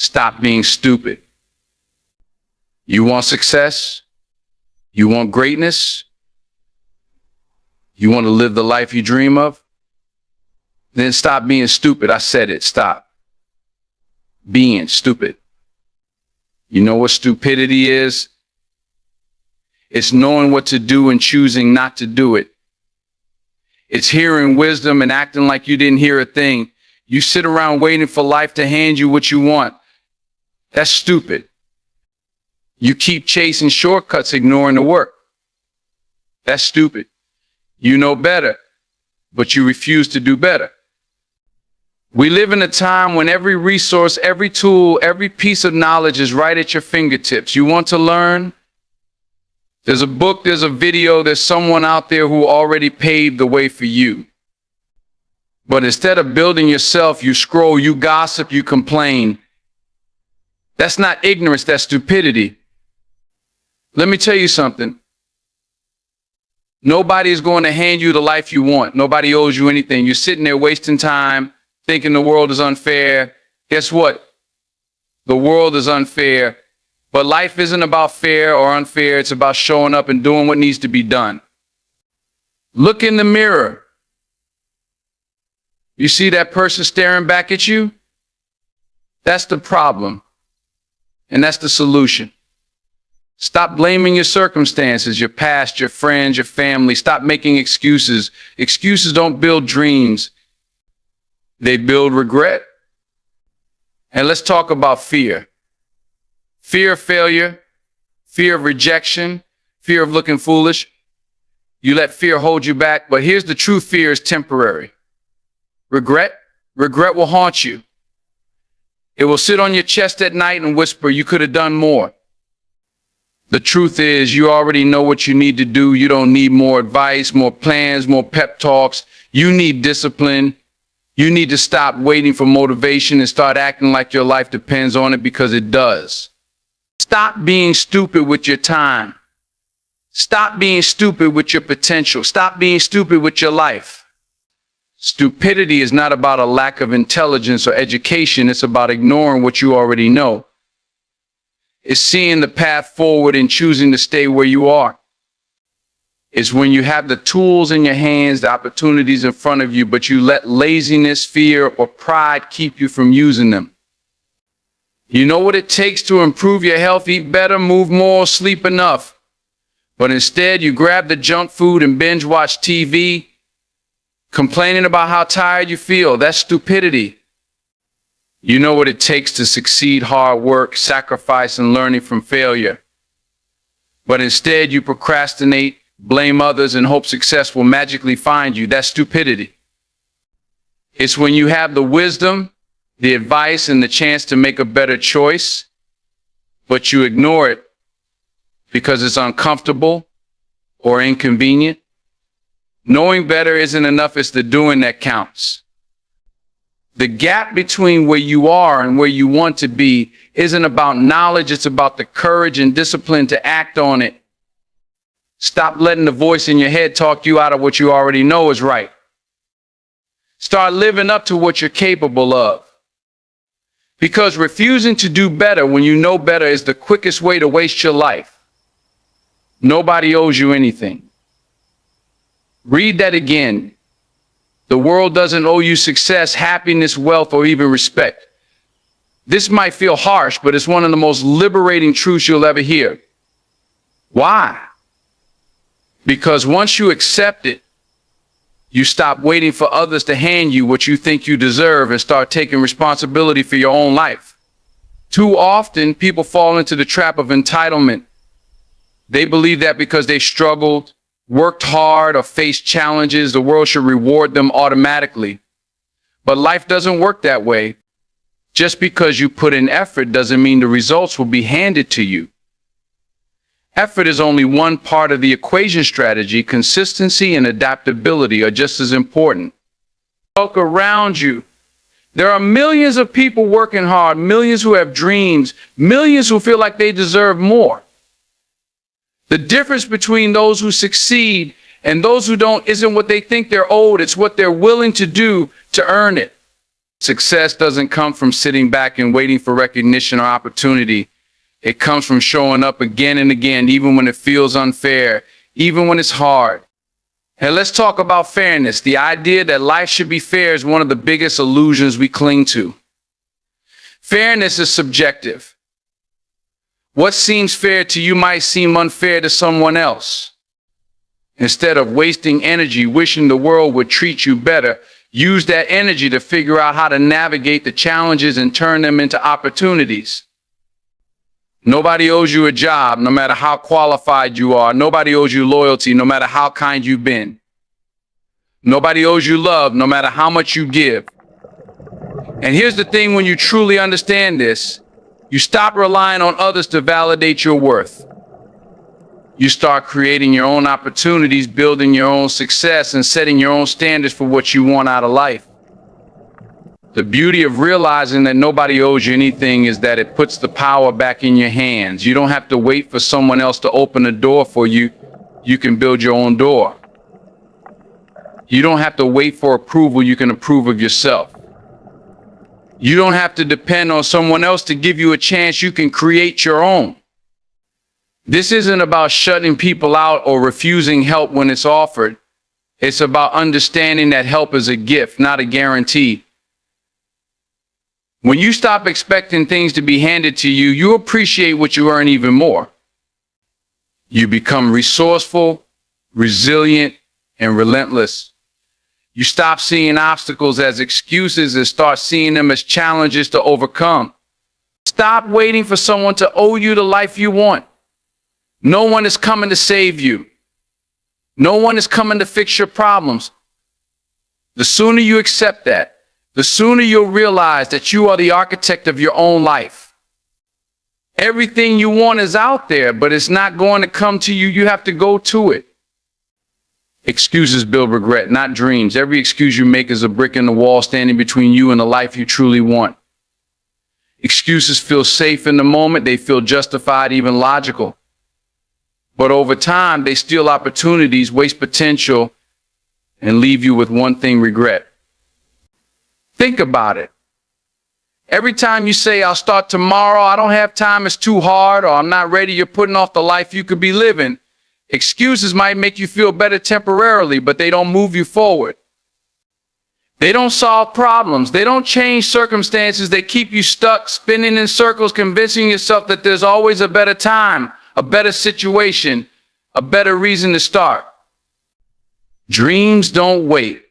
Stop being stupid. You want success? You want greatness? You want to live the life you dream of? Then stop being stupid. I said it. Stop being stupid. You know what stupidity is? It's knowing what to do and choosing not to do it. It's hearing wisdom and acting like you didn't hear a thing. You sit around waiting for life to hand you what you want. That's stupid. You keep chasing shortcuts, ignoring the work. That's stupid. You know better, but you refuse to do better. We live in a time when every resource, every tool, every piece of knowledge is right at your fingertips. You want to learn? There's a book, there's a video, there's someone out there who already paved the way for you. But instead of building yourself, you scroll, you gossip, you complain. That's not ignorance, that's stupidity. Let me tell you something. Nobody is going to hand you the life you want. Nobody owes you anything. You're sitting there wasting time, thinking the world is unfair. Guess what? The world is unfair. But life isn't about fair or unfair. It's about showing up and doing what needs to be done. Look in the mirror. You see that person staring back at you? That's the problem. And that's the solution. Stop blaming your circumstances, your past, your friends, your family. Stop making excuses. Excuses don't build dreams. They build regret. And let's talk about fear. Fear of failure, fear of rejection, fear of looking foolish. You let fear hold you back, but here's the truth: fear is temporary. Regret will haunt you. It will sit on your chest at night and whisper, you could have done more. The truth is, you already know what you need to do. You don't need more advice, more plans, more pep talks. You need discipline. You need to stop waiting for motivation and start acting like your life depends on it, because it does. Stop being stupid with your time. Stop being stupid with your potential. Stop being stupid with your life. Stupidity is not about a lack of intelligence or education. It's about ignoring what you already know. It's seeing the path forward and choosing to stay where you are. It's when you have the tools in your hands, the opportunities in front of you, but you let laziness, fear, or pride keep you from using them. You know what it takes to improve your health: eat better, move more, sleep enough. But instead, you grab the junk food and binge watch TV, complaining about how tired you feel. That's stupidity. You know what it takes to succeed: hard work, sacrifice, and learning from failure. But instead, you procrastinate, blame others, and hope success will magically find you. That's stupidity. It's when you have the wisdom, the advice, and the chance to make a better choice, but you ignore it because it's uncomfortable or inconvenient. Knowing better isn't enough. It's the doing that counts. The gap between where you are and where you want to be isn't about knowledge. It's about the courage and discipline to act on it. Stop letting the voice in your head talk you out of what you already know is right. Start living up to what you're capable of. Because refusing to do better when you know better is the quickest way to waste your life. Nobody owes you anything. Read that again. The world doesn't owe you success, happiness, wealth, or even respect. This might feel harsh, but it's one of the most liberating truths you'll ever hear. Why? Because once you accept it, you stop waiting for others to hand you what you think you deserve and start taking responsibility for your own life. Too often, people fall into the trap of entitlement. They believe that because they struggled, worked hard, or faced challenges, the world should reward them automatically. But life doesn't work that way. Just because you put in effort doesn't mean the results will be handed to you. Effort is only one part of the equation strategy. Consistency and adaptability are just as important. Look around you. There are millions of people working hard, millions who have dreams, millions who feel like they deserve more. The difference between those who succeed and those who don't isn't what they think they're owed. It's what they're willing to do to earn it. Success doesn't come from sitting back and waiting for recognition or opportunity. It comes from showing up again and again, even when it feels unfair, even when it's hard. And let's talk about fairness. The idea that life should be fair is one of the biggest illusions we cling to. Fairness is subjective. What seems fair to you might seem unfair to someone else. Instead of wasting energy wishing the world would treat you better, use that energy to figure out how to navigate the challenges and turn them into opportunities. Nobody owes you a job, no matter how qualified you are. Nobody owes you loyalty, no matter how kind you've been. Nobody owes you love, no matter how much you give. And here's the thing, when you truly understand this, you stop relying on others to validate your worth. You start creating your own opportunities, building your own success, and setting your own standards for what you want out of life. The beauty of realizing that nobody owes you anything is that it puts the power back in your hands. You don't have to wait for someone else to open a door for you. You can build your own door. You don't have to wait for approval. You can approve of yourself. You don't have to depend on someone else to give you a chance. You can create your own. This isn't about shutting people out or refusing help when it's offered. It's about understanding that help is a gift, not a guarantee. When you stop expecting things to be handed to you, you appreciate what you earn even more. You become resourceful, resilient, and relentless. You stop seeing obstacles as excuses and start seeing them as challenges to overcome. Stop waiting for someone to owe you the life you want. No one is coming to save you. No one is coming to fix your problems. The sooner you accept that, the sooner you'll realize that you are the architect of your own life. Everything you want is out there, but it's not going to come to you. You have to go to it. Excuses build regret, not dreams. Every excuse you make is a brick in the wall standing between you and the life you truly want. Excuses feel safe in the moment. They feel justified, even logical. But over time, they steal opportunities, waste potential, and leave you with one thing: regret. Think about it. Every time you say, "I'll start tomorrow," "I don't have time, it's too hard," or "I'm not ready," you're putting off the life you could be living. Excuses might make you feel better temporarily, but they don't move you forward. They don't solve problems. They don't change circumstances. They keep you stuck, spinning in circles, convincing yourself that there's always a better time, a better situation, a better reason to start. Dreams don't wait.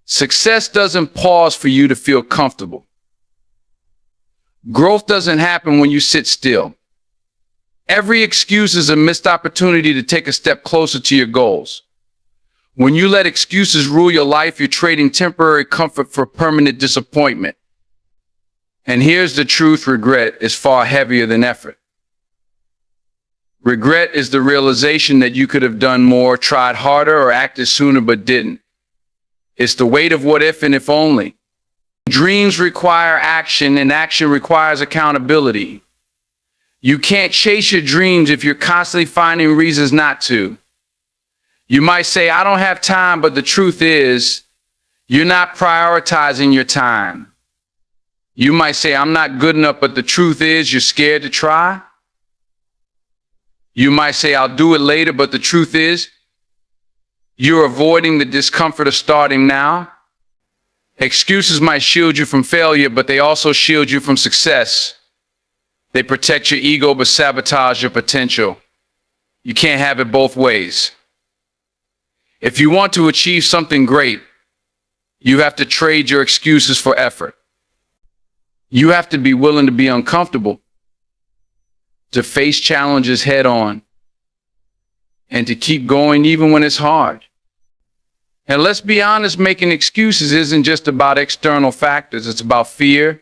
Success doesn't pause for you to feel comfortable. Growth doesn't happen when you sit still. Every excuse is a missed opportunity to take a step closer to your goals. When you let excuses rule your life, you're trading temporary comfort for permanent disappointment. And here's the truth: regret is far heavier than effort. Regret is the realization that you could have done more, tried harder, or acted sooner but didn't. It's the weight of what if and if only. Dreams require action, and action requires accountability. You can't chase your dreams if you're constantly finding reasons not to. You might say, "I don't have time," but the truth is, you're not prioritizing your time. You might say, "I'm not good enough," but the truth is, you're scared to try. You might say, "I'll do it later," but the truth is, you're avoiding the discomfort of starting now. Excuses might shield you from failure, but they also shield you from success. They protect your ego but sabotage your potential. You can't have it both ways. If you want to achieve something great, you have to trade your excuses for effort. You have to be willing to be uncomfortable, to face challenges head on, and to keep going even when it's hard. And let's be honest, making excuses isn't just about external factors. It's about fear,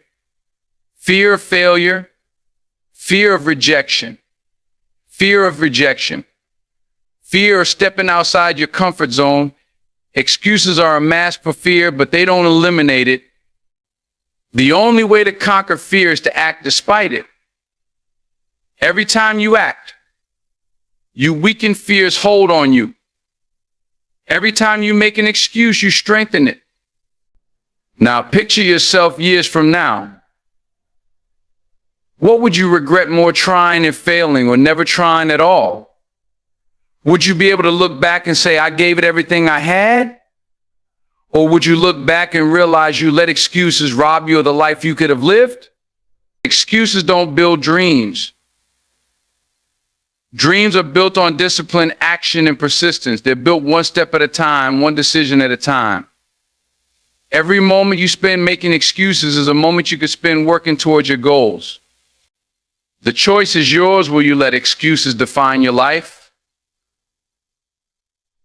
fear of failure, fear of rejection, fear of rejection, fear of stepping outside your comfort zone. Excuses are a mask for fear, but they don't eliminate it. The only way to conquer fear is to act despite it. Every time you act, you weaken fear's hold on you. Every time you make an excuse, you strengthen it. Now picture yourself years from now. What would you regret more, trying and failing or never trying at all? Would you be able to look back and say, I gave it everything I had? Or would you look back and realize you let excuses rob you of the life you could have lived? Excuses don't build dreams. Dreams are built on discipline, action, and persistence. They're built one step at a time, one decision at a time. Every moment you spend making excuses is a moment you could spend working towards your goals. The choice is yours. Will you let excuses define your life?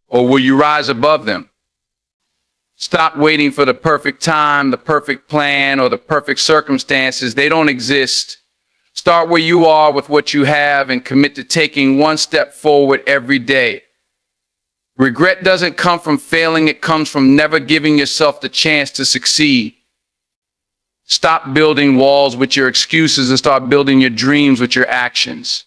Or will you rise above them? Stop waiting for the perfect time, the perfect plan, or the perfect circumstances. They don't exist. Start where you are with what you have and commit to taking one step forward every day. Regret doesn't come from failing. It comes from never giving yourself the chance to succeed. Stop building walls with your excuses and start building your dreams with your actions.